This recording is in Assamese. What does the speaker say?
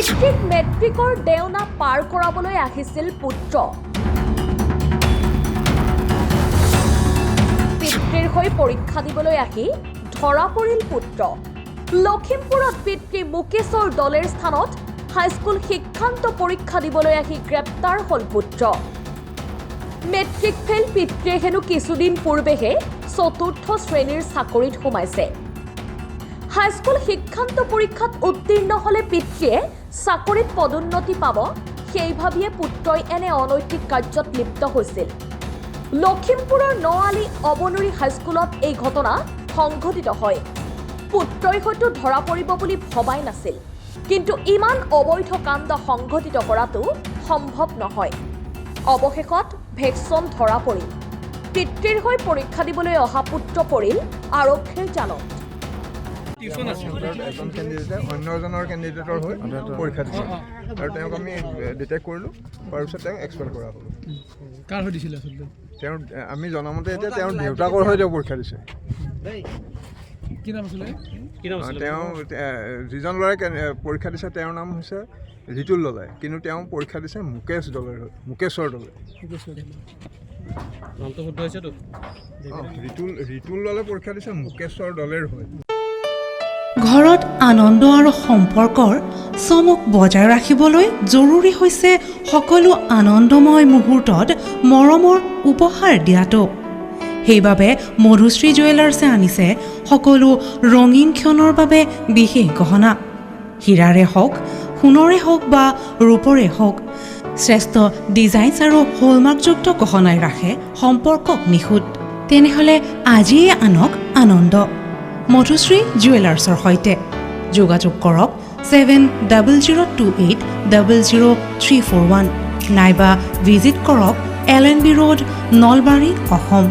পিতৃক মেট্ৰিকৰ দেওনা পাৰ কৰাবলৈ আহিছিল পুত্ৰ। পিতৃৰ হৈ পৰীক্ষা দিবলৈ আহি ধৰা পৰিল পুত্ৰ। লখিমপুৰত পিতৃ মুকেশৰ দলেৰ স্থানত হাইস্কুল শিক্ষান্ত পৰীক্ষা দিবলৈ আহি গ্ৰেপ্তাৰ হ'ল পুত্ৰ। মেট্ৰিক ফেইল পিতৃয়ে হেনো কিছুদিন পূৰ্বেহে চতুৰ্থ শ্ৰেণীৰ চাকৰিত সোমাইছে। হাইস্কুল শিক্ষান্ত পৰীক্ষাত উত্তীৰ্ণ হ'লে পিতৃয়ে চাকৰিত পদোন্নতি পাব, সেই ভাবিয়ে পুত্ৰই এনে অনৈতিক কাৰ্যত লিপ্ত হৈছিল। লখিমপুৰৰ নআলি অবনৰী হাইস্কুলত এই ঘটনা সংঘটিত হয়। পুত্ৰই হয়তো ধৰা পৰিব বুলি ভবাই নাছিল, কিন্তু ইমান অবৈধ কাণ্ড সংঘটিত কৰাটো সম্ভৱ নহয়। অৱশেষত ভেকচন ধৰা পৰিল। পিতৃৰ হৈ পৰীক্ষা দিবলৈ অহা পুত্ৰ পৰিল আৰক্ষীৰ জালত। এজন কেণ্ডিডেটে অন্য এজনৰ কেণ্ডিডেটৰ হৈ পৰীক্ষা দিছে আৰু তেওঁক আমি ডিটেক্ট কৰিলোঁ, কৰাৰ পিছত তেওঁক এক্সপেল কৰা হ'ল। কাৰ হৈ দিছিলে আচলতে? তেওঁৰ আমি জনামতে এতিয়া তেওঁৰ দেউতাকৰ হৈ তেওঁ পৰীক্ষা দিছে। কি নাম আছিলে? তেওঁ যিজন ল'ৰাই পৰীক্ষা দিছে তেওঁৰ নাম হৈছে ৰিতুল দলাই, কিন্তু তেওঁ পৰীক্ষা দিছে মুকেশ দলেৰ হৈ, মুকেশৰ দলে। ৰিতুল দলে পৰীক্ষা দিছে মুকেশৰ দলেৰ হৈ। ঘৰত আনন্দ আৰু সম্পৰ্কৰ চমক বজাই ৰাখিবলৈ জৰুৰী হৈছে সকলো আনন্দময় মুহূৰ্তত মৰমৰ উপহাৰ দিয়াটো। সেইবাবে মধুশ্ৰী জুৱেলাৰ্ছে আনিছে সকলো ৰঙীন ক্ষণৰ বাবে বিশেষ গহনা। হীৰাৰে হওক, সোণৰে হওক বা ৰূপৰে হওক, শ্ৰেষ্ঠ ডিজাইনছ আৰু হলমাৰ্কযুক্ত গহনাই ৰাখে সম্পৰ্কক নিখুঁত। তেনেহ'লে আজিয়ে আনক আনন্দ মধুশ্ৰী জুৱেলাৰ্ছৰ সৈতে। যোগাযোগ কৰক 7002800341 নাইবা ভিজিট কৰক LNB ৰোড, নলবাৰী, অসম।